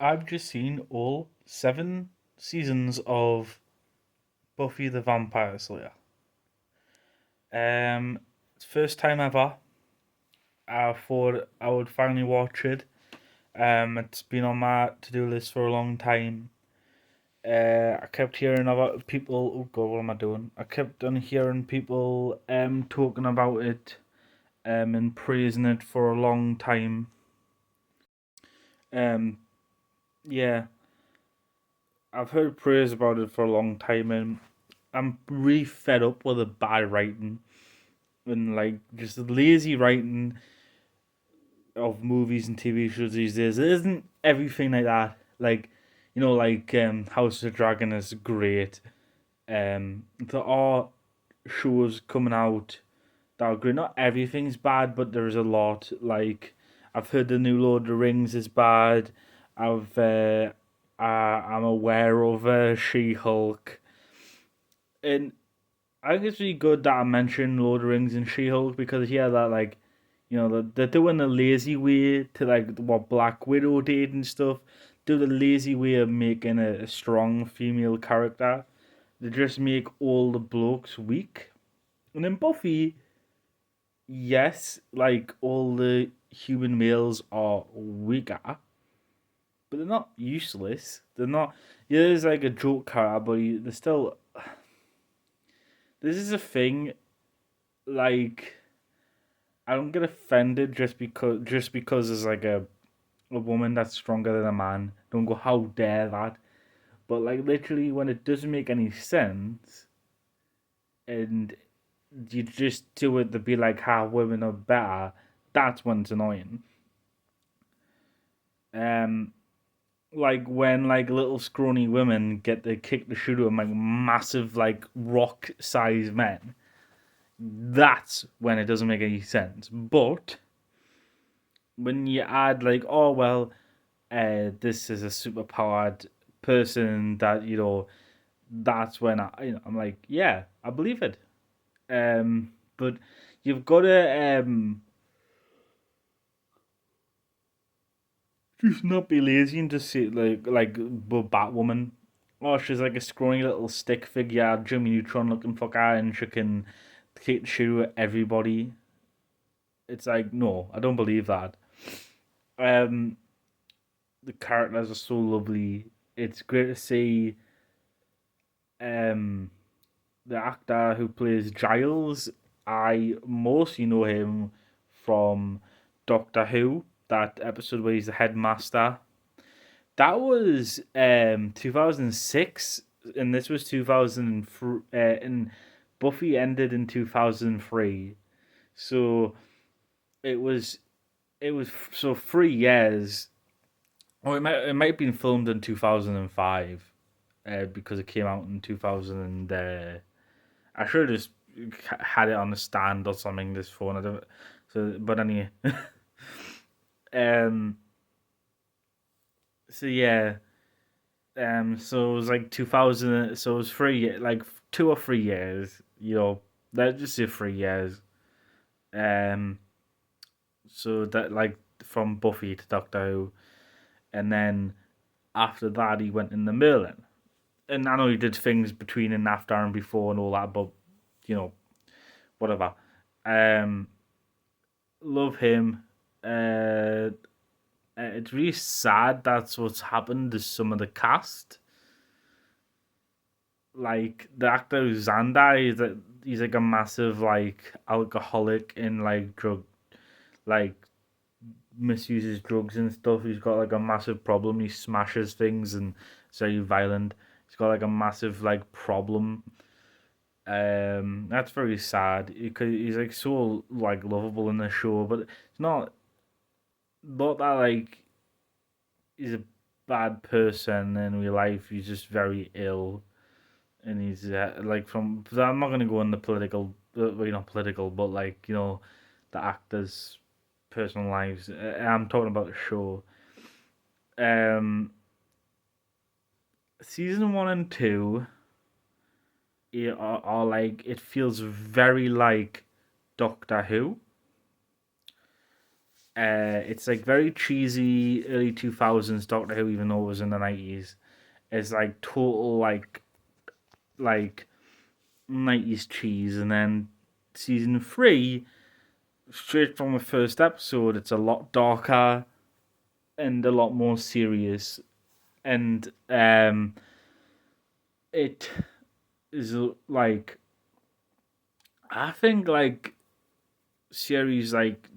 I've just seen all 7 seasons of Buffy the Vampire Slayer. It's first time ever. I thought I would finally watch it. It's been on my to-do list for a long time. I kept hearing about people. Oh God, what am I doing? I kept on hearing people talking about it and praising it for a long time. Um, yeah, I've heard praise about it for a long time, and I'm really fed up with the bad writing and like just the lazy writing of movies and TV shows these days. It isn't everything like that. Like, House of the Dragon is great. There are shows coming out that are great. Not everything's bad, but there is a lot. Like, I've heard the new Lord of the Rings is bad. I'm aware of She Hulk, and I think it's really good that I mentioned Lord of the Rings and She Hulk because yeah, that like, they're doing the lazy way to like what Black Widow did and stuff. Do the lazy way of making a strong female character. They just make all the blokes weak. And in Buffy, yes, like all the human males are weaker, but they're not useless. They're not. Yeah, there's like a joke character, but they're still. This is a thing. Like, I don't get offended just because there's like a woman that's stronger than a man. Don't go, how dare that? But like literally, when it doesn't make any sense, and you just do it to be like how women are better, that's when it's annoying. Um, like when like little scrawny women get to kick the shit out of like massive like rock sized men. That's when it doesn't make any sense. But when you add like, oh well, this is a superpowered person that that's when I'm like, yeah, I believe it. But you've got to just not be lazy and just say like Batwoman. Oh, she's like a scrawny little stick figure, Jimmy Neutron looking fucker, and she can kick the shit at everybody. It's like no, I don't believe that. Um, the characters are so lovely. It's great to see um the actor who plays Giles. I mostly know him from Doctor Who, that episode where he's the headmaster. That was 2006, and this was 2003, and Buffy ended in 2003. So it was so 3 years. Oh, it might have been filmed in 2005, because it came out in 2000. I should have just had it on the stand or something. This phone, I don't. So, but anyway, um. So yeah, so it was like 2000. So it was 3 years, like 2 or 3 years. Let's just say 3 years. Um. So that like from Buffy to Doctor Who, and then after that he went in the Merlin. And I know he did things between and after and before and all that, but you know whatever. Um. Love him. It's really sad that's what's happened to some of the cast. Like the actor Xander, he's like a massive like alcoholic and like drug, like misuses drugs and stuff. He's got like a massive problem. He smashes things and is very violent. He's got like a massive like problem. That's very sad because he's like so like lovable in the show, but it's not that like he's a bad person in real life. He's just very ill, and he's like from. I'm not gonna go into political, not political, but like the actors' personal lives. I'm talking about the show. Um, season 1 and 2 are like it feels very like Doctor Who. It's like very cheesy early 2000s Doctor Who, even though it was in the 90s. It's like total like 90s cheese, and then season 3, straight from the first episode, it's a lot darker and a lot more serious, and it is like, I think like series like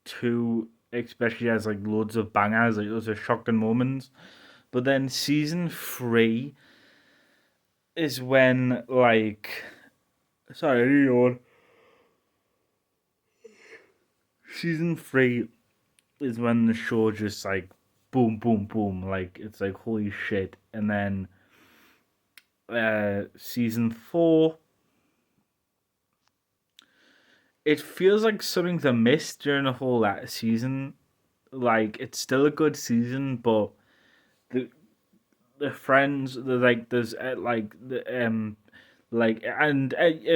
2 especially has like loads of bangers, like those are shocking moments. But then season 3 is when like, sorry, yawn. Season 3 is when the show just like boom, boom, boom, like it's like holy shit. And then season 4, it feels like something's amiss during the whole that season. Like it's still a good season, but the the friends, the like, there's like, and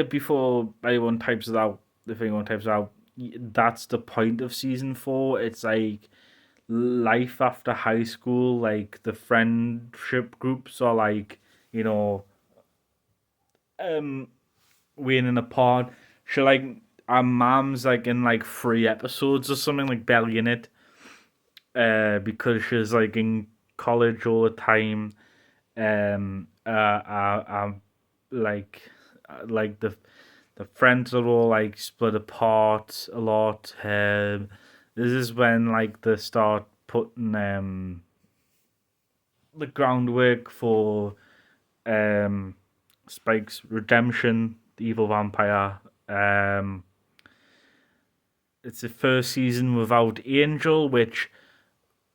before anyone types it out, if anyone types it out, that's the point of season 4. It's like life after high school, like the friendship groups are like, you know, um, waning apart. She like, our mom's like in like 3 episodes or something, like barely in it, because she's like in college all the time. Like, like the friends are all like split apart a lot. This is when like they start putting the groundwork for um Spike's redemption, the evil vampire. Um, it's the first season without Angel, which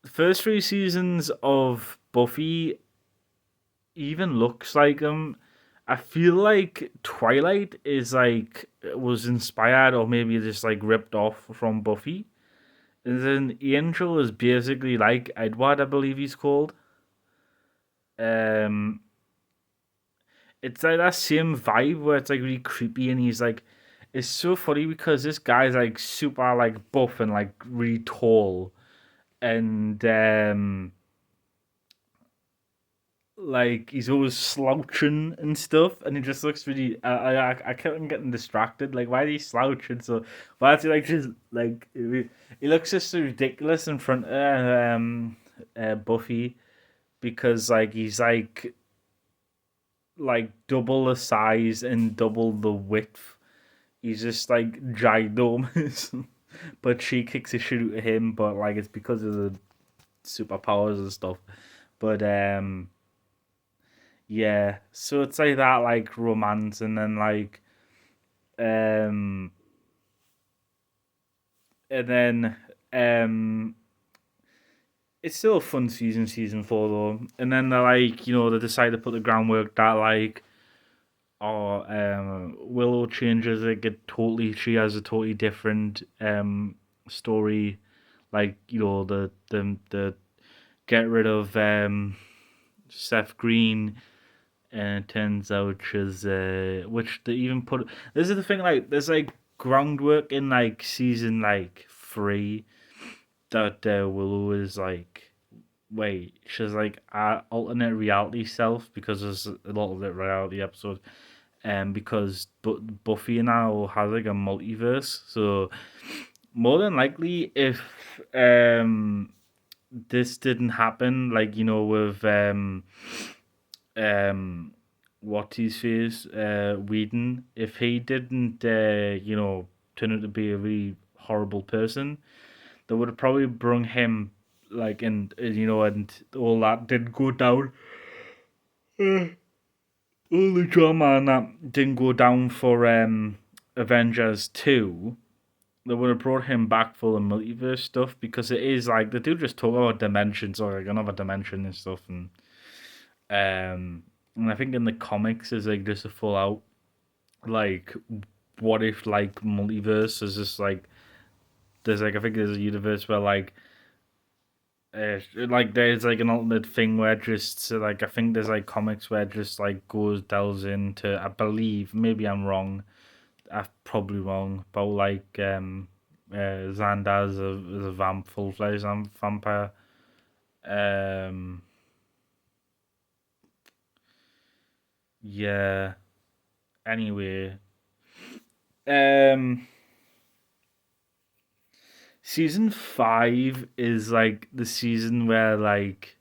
the first 3 seasons of Buffy even looks like him. I feel like Twilight is like was inspired or maybe just like ripped off from Buffy. And then Angel is basically like Edward, I believe he's called. Um, it's like that same vibe where it's like really creepy, and he's like, it's so funny because this guy's like super like buff and like really tall, and like he's always slouching and stuff, and he just looks really. I kept getting distracted. Like, why is he slouching? So why is he like just like he looks just so ridiculous in front of Buffy, because like he's like double the size and double the width. He's just like ginormous. But she kicks the shit out of him, but like it's because of the superpowers and stuff. But yeah, so it's like that like romance, and then like um and then um it's still a fun season, season 4 though. And then they're like, they decide to put the groundwork that like, or Willow changes it, she has a totally different story, like, the get rid of Seth Green, and it turns out she's which they even put, this is the thing, like there's like groundwork in like season like 3 that Willow is like, wait, she's like a alternate reality self, because there's a lot of it reality episodes, because Buffy now has like a multiverse. So more than likely, if this didn't happen, like, with um what his face, Whedon, if he didn't turn out to be a really horrible person, they would have probably brung him, like, and all that didn't go down. All the drama and that didn't go down for Avengers 2. They would have brought him back for the multiverse stuff, because it is like they do just talk about dimensions, or like another dimension and stuff, and I think in the comics is like just a full out like, what if like multiverse is just like, there's like, I think there's a universe where like there's like an alternate thing where just, so like, I think there's like comics where it just like delves into, I believe, maybe I'm wrong, I'm probably wrong, but like Xander is a full fledged vampire. Um, yeah. Anyway, um, season 5 is like the season where like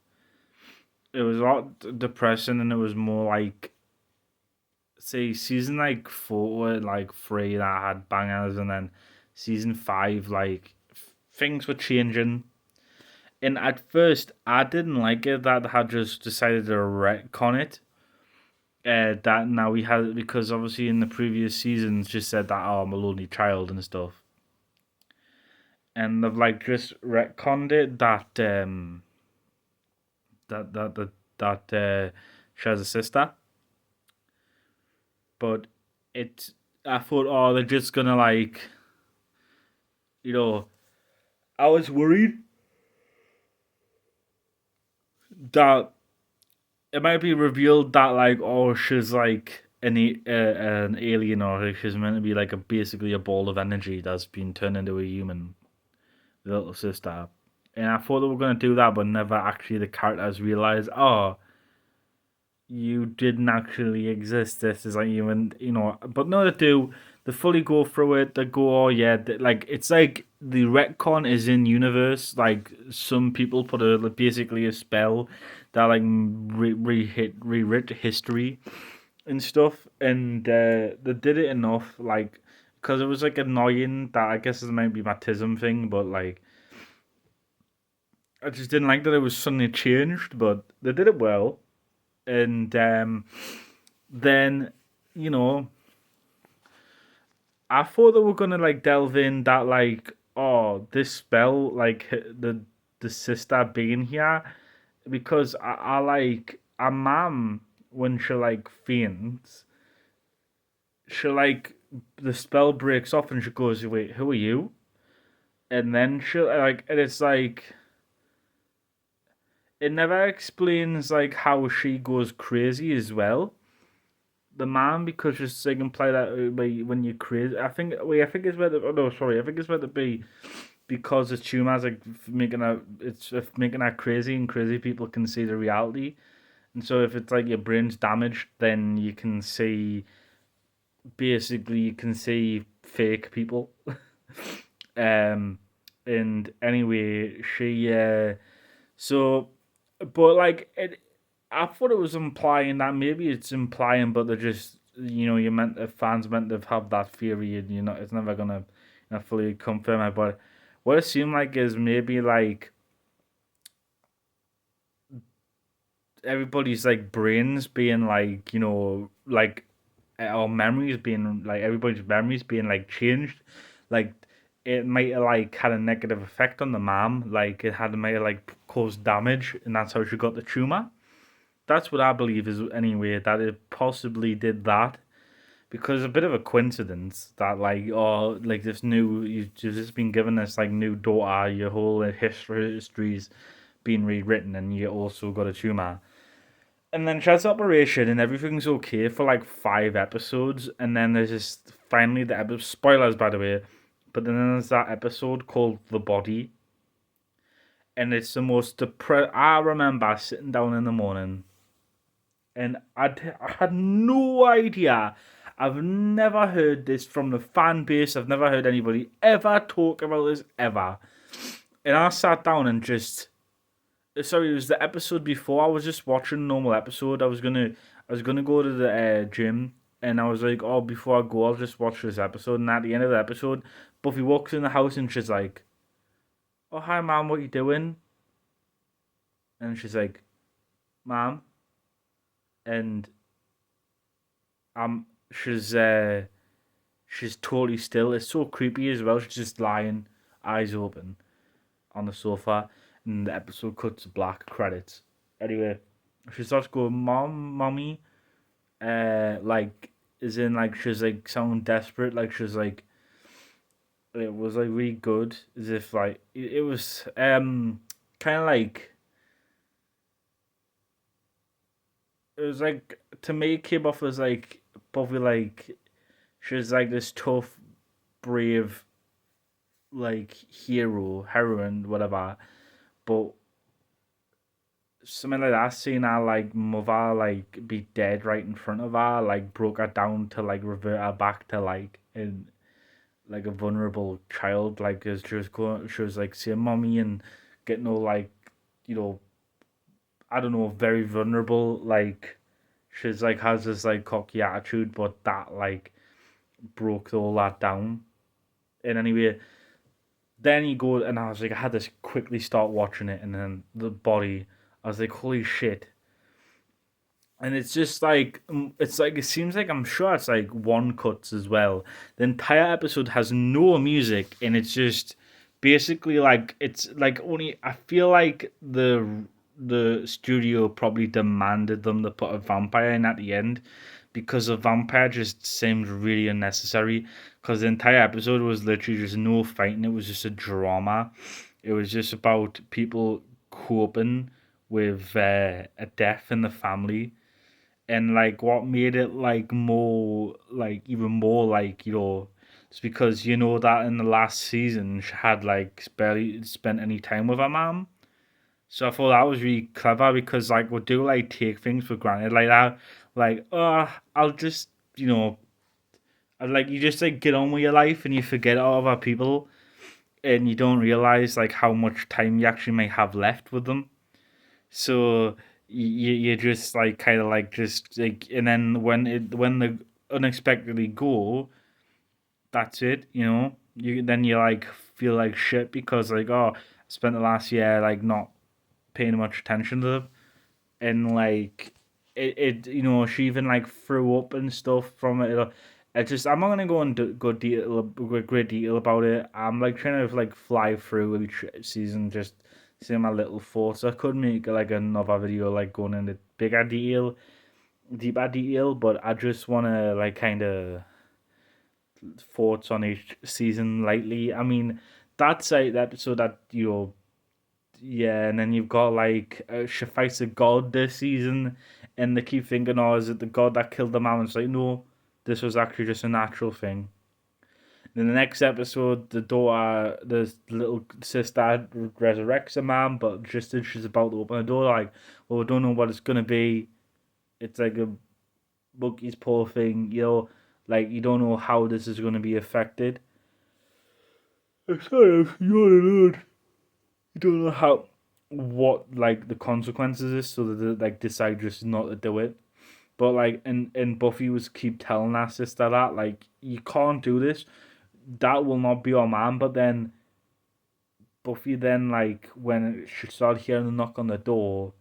it was a lot depressing and it was more like say season like 4 like 3 that had bangers and then season 5 like things were changing. And at first, I didn't like it that they had just decided to retcon it. That now we had because obviously in the previous seasons just said that oh I'm a lonely child and stuff, and they've like just retconned it that that that that she has a sister, but it I thought oh they're just gonna like you know I was worried that it might be revealed that like oh she's like an alien or she's meant to be like a basically a ball of energy that's been turned into a human little sister. And I thought they were gonna do that, but never actually the characters realized oh you didn't actually exist. This is like but no, they do. They fully go through it. They go, oh yeah, like it's like the retcon is in universe. Like some people put a like, basically a spell that like rewrit history and stuff, and they did it enough, like because it was like annoying that I guess it might be my tism thing, but like I just didn't like that it was suddenly changed, but they did it well, and then you know I thought they were gonna like delve in that like oh this spell like the sister being here because I like a mom when she like faints she like the spell breaks off and she goes wait who are you and then she like and it's like it never explains like how she goes crazy as well the man because just they can play that when you're crazy. I think wait, I think it's where the oh no, sorry, I think it's where the be because the tumor's like making her it's making her crazy and crazy people can see the reality. And so if it's like your brain's damaged, then you can see basically you can see fake people. um and anyway, so but like it I thought it was implying that maybe it's implying, but they're just you meant the fans meant to have that theory, and it's never gonna fully confirm it. But what it seemed like is maybe like everybody's like brains being like like our memories being like everybody's memories being like changed, like it might have like had a negative effect on the mom, like it had might have like caused damage, and that's how she got the tumor. That's what I believe is anyway that it possibly did that because it's a bit of a coincidence that like oh like this new you've just been given this like new daughter your whole history's been rewritten and you also got a tumor and then she has the operation and everything's okay for like 5 episodes and then there's just finally the episode spoilers by the way but then there's that episode called The Body and it's the most I remember sitting down in the morning and I had no idea. I've never heard this from the fan base. I've never heard anybody ever talk about this ever. And I sat down and just sorry, it was the episode before. I was just watching a normal episode. I was gonna go to the gym, and I was like, oh, before I go, I'll just watch this episode. And at the end of the episode, Buffy walks in the house and she's like, oh hi, mom, what you doing? And she's like, mom, and she's she's totally still. It's so creepy as well. She's just lying, eyes open, on the sofa, and the episode cuts to black credits. Anyway, she starts going, "Mom, mommy," like is in like she's like sounding desperate, like she's like it was like really good, as if like it was kind of like it was like to me it came off as like probably like she was like this tough, brave like hero, heroine, whatever. But something like that, seeing her like mother like be dead right in front of her, like broke her down to like revert her back to like in like a vulnerable child, like as she was like seeing mommy and getting all like, you know, I don't know, very vulnerable. Like she's like has this like cocky attitude, but that like broke all that down. And anyway, then you go and I was like, I had to quickly start watching it, and then the body, I was like, holy shit. And it's just like it's like it seems like I'm sure it's like one cuts as well. The entire episode has no music, and it's just basically like it's like only I feel like the studio probably demanded them to put a vampire in at the end because a vampire just seemed really unnecessary because the entire episode was literally just no fighting. It was just a drama. It was just about people coping with a death in the family, and like what made it like more like even more like, it's because you know that in the last season she had like barely spent any time with her mom. So I thought that was really clever because like we do like take things for granted like that, like I'll just, like you just like get on with your life and you forget all other people, and you don't realize like how much time you actually may have left with them. So you just like kind of like just like, and then when they unexpectedly go, that's it. You like feel like shit because like, oh, I spent the last year like not paying much attention to them, and like she even like threw up and stuff from it. It just I'm not gonna go into great detail about it. I'm like trying to like fly through each season, just saying my little thoughts. I could make like another video like going into deeper detail, but I just wanna like kind of thoughts on each season lightly. I mean, that's like that so that yeah, and then you've got like she fights a god this season, and they keep thinking, "Oh, is it the god that killed the man?" And it's like, no, this was actually just a natural thing. In the next episode, the little sister resurrects a man, but just as she's about to open the door, like, well, we don't know what it's gonna be. It's like a monkey's paw thing, like you don't know how this is gonna be affected. I'm sorry, you don't know how what like the consequences is, so that they like decide just not to do it. But like, and Buffy was keep telling our sister that like you can't do this. That will not be your man. But then Buffy then like when she started hearing the knock on the door,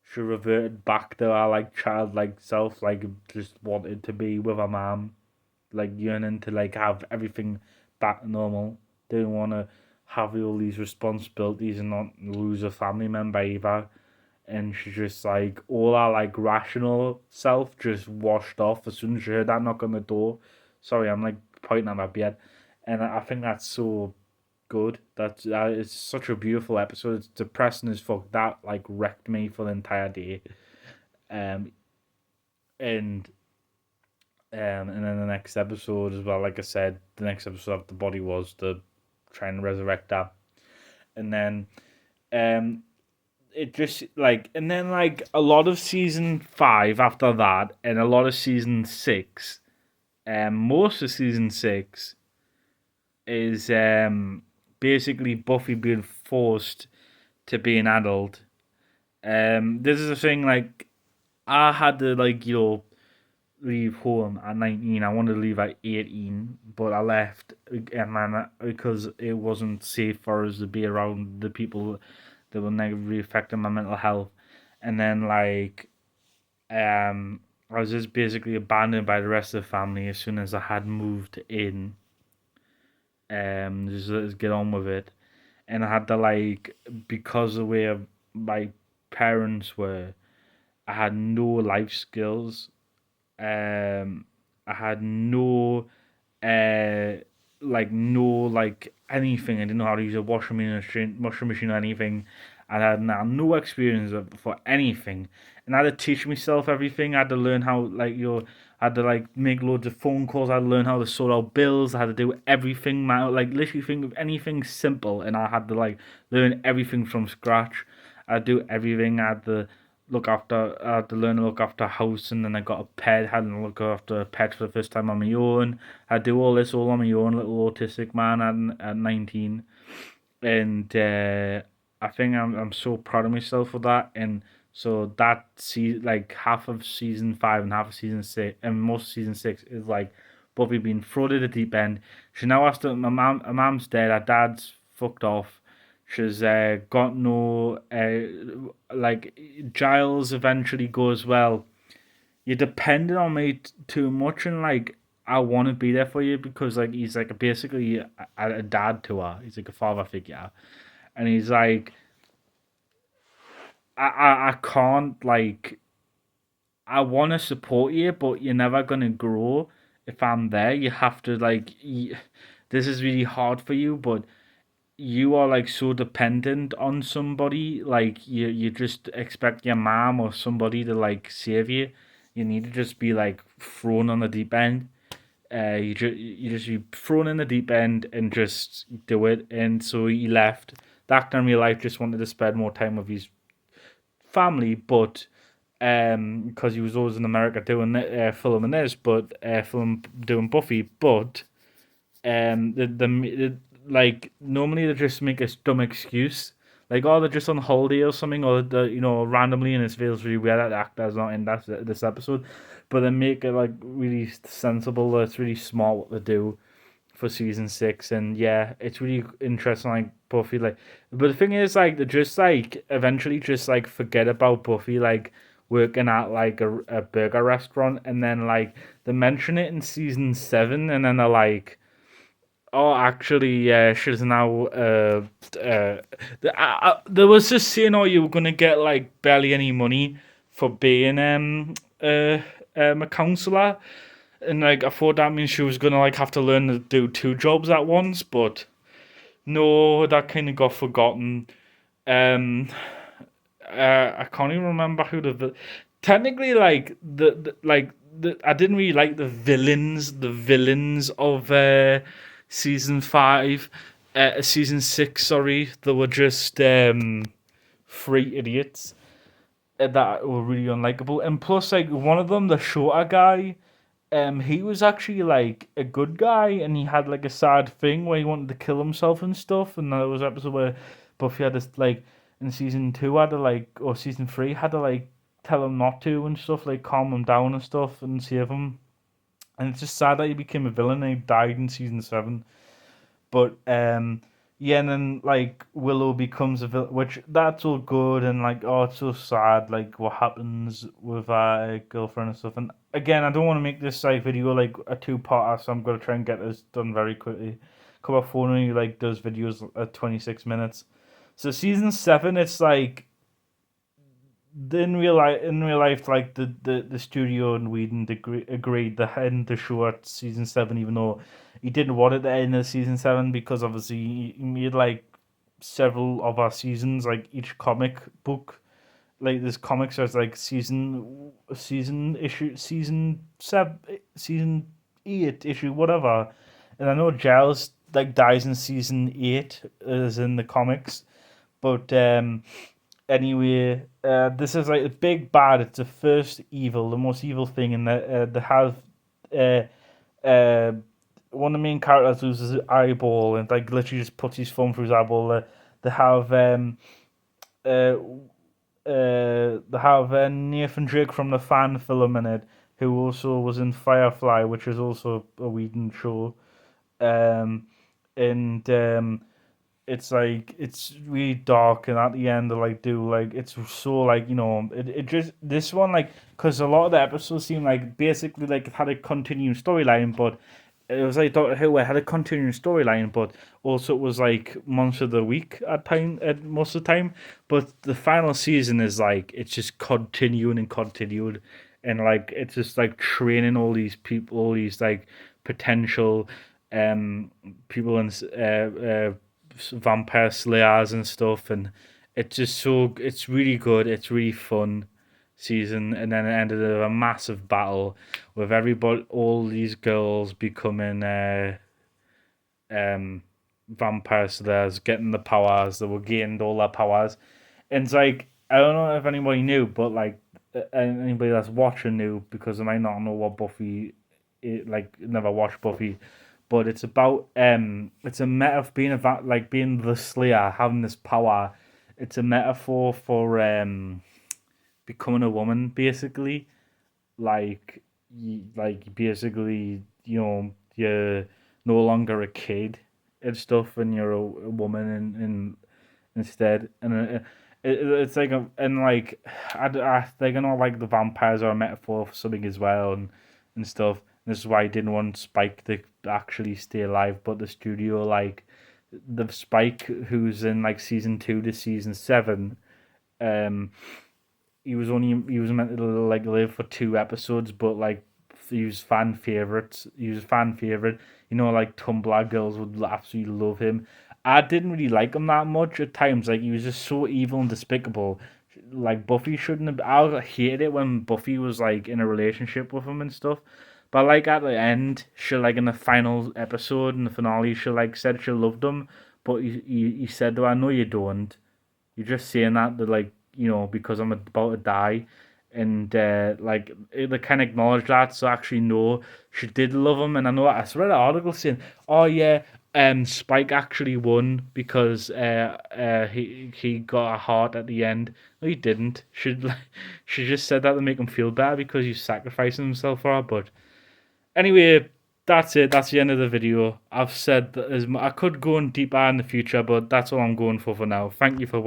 she reverted back to her like childlike self, like just wanted to be with her mom, like yearning to like have everything back to normal. Didn't want to have all these responsibilities and not lose a family member either. And she just like all our like rational self just washed off as soon as she heard that knock on the door. Sorry, I'm like pointing at my bed, and I think that's so good. That is such a beautiful episode. It's depressing as fuck. That like wrecked me for the entire day. Um, and and then the next episode as well. Like I said, the next episode of the body was to try and resurrect that, and then um it just like, and then like a lot of season 5 after that, and a lot of season 6, most of season 6 is basically Buffy being forced to be an adult. This is a thing like I had to like leave home at 19. I wanted to leave at 18, but I left again, man, because it wasn't safe for us to be around the people that were negatively affecting my mental health. And then like I was just basically abandoned by the rest of the family as soon as I had moved in. Just let's get on with it. And I had to like, because of the way my parents were, I had no life skills. I had no uh like no like anything. I didn't know how to use a washing machine or anything. and I had no experience for anything, and I had to teach myself everything. I had to learn how I had to like make loads of phone calls. I had to learn how to sort out bills. I had to do everything, man. Like literally think of anything simple, and I had to like learn everything from scratch. I do everything. I had to learn to look after a house, and then I got a pet. Had to look after a pet for the first time on my own. I do all this all on my own, little autistic man at 19, and I think I'm so proud of myself for that. And so that like half of season 5 and half of season 6 and most of season 6 is like Buffy being thrown at the deep end. She now has to. My mom's dead. Her dad's fucked off. She's got no like Giles eventually goes, well, you're depending on me too much, and like I want to be there for you because like he's like basically a dad to her. He's like a father figure, and he's like I can't like I want to support you, but you're never gonna grow if I'm there. You have to like this is really hard for you, but you are like so dependent on somebody. Like you just expect your mom or somebody to like save you. You need to just be like thrown on the deep end. You just be thrown in the deep end and just do it. And so he left. The actor in real life just wanted to spend more time with his family, but because he was always in America doing filming this, but film doing Buffy, but the like normally they just make a dumb excuse. Like, oh, they're just on holiday or something, or randomly, and it feels really weird that the actor's not in this episode. But they make it like really sensible. It's really smart what they do for season 6, and yeah, it's really interesting. Like Buffy, like, but the thing is, like, they just like eventually just like forget about Buffy, like working at like a burger restaurant, and then like they mention it in season 7, and then they're like, oh, actually, yeah, she's now. There was this saying, oh, you were gonna get like barely any money for being a counselor, and like I thought that means she was gonna like have to learn to do two jobs at once, but no, that kind of got forgotten. Um, I can't even remember who technically like I didn't really like the villains of season 5, season 6. Sorry, they were just three idiots that were really unlikable, and plus like one of them, the shorter guy. He was actually like a good guy, and he had like a sad thing where he wanted to kill himself and stuff. And there was an episode where Buffy had to like in season 2 had to like or season 3 had to like tell him not to and stuff, like calm him down and stuff and save him. And it's just sad that he became a villain and he died in season 7. But yeah, and then like Willow becomes a villain, which that's all good, and like, oh, it's so sad, like what happens with our girlfriend and stuff. And again, I don't want to make this like video like a two-parter, so I'm gonna try and get this done very quickly. Cover Phone only like does videos at 26 minutes. So season 7, it's like in real life, like the studio and Whedon agreed to end the show at season 7, even though he didn't want it to end at season 7, because obviously he made like several of our seasons, like each comic book, like this comics there's like season issue season 8 issue whatever, and I know Giles like dies in season 8 as in the comics, but anyway, this is like the big bad. It's the first evil, the most evil thing, and they have uh, one of the main characters loses his eyeball and like literally just puts his thumb through his eyeball. They have uh, Nathan Drake from the fan film in it, who also was in Firefly, which is also a Whedon show. Um, and it's like it's really dark, and at the end they like do like it's so like it just this one like because a lot of the episodes seem like basically like it had a continuing storyline, but it was like Doctor Who, it had a continuing storyline, but also it was like months of the week at most of the time. But the final season is like it's just continuing and continued, and like it's just like training all these people, all these like potential people and vampire slayers and stuff, and It's just it's really good. It's really fun season, and then it ended with a massive battle with everybody, all these girls becoming um vampire slayers, getting the powers. They were gained all their powers, and it's like I don't know if anybody knew, but like anybody that's watching knew because they might not know what Buffy, like never watched Buffy, but it's about it's a meta of being like being the Slayer, having this power. It's a metaphor for becoming a woman, basically. Like like basically, you're no longer a kid and stuff, and you're a woman and instead, and it's like and like I think I know like the vampires are a metaphor for something as well and stuff. This is why I didn't want Spike to actually stay alive, but the studio like the Spike who's in like season 2 to season 7, um, he was meant to like live for 2 episodes, but like he was fan favorites. He was a fan favorite. Like Tumblr girls would absolutely love him. I didn't really like him that much at times. Like he was just so evil and despicable. Like Buffy shouldn't have. I hated it when Buffy was like in a relationship with him and stuff. But like at the end, she like in the final episode in the finale, she like said she loved him, but he said, "Though I know you don't. You're just saying that like because I'm about to die." And like they kind of acknowledge that, so actually no, she did love him. And I know I read an article saying, oh yeah, Spike actually won because he got a heart at the end. No, he didn't. She just said that to make him feel better because he's sacrificing himself for her. But anyway, that's it. That's the end of the video. I've said that I could go on deeper in the future, but that's all I'm going for now. Thank you for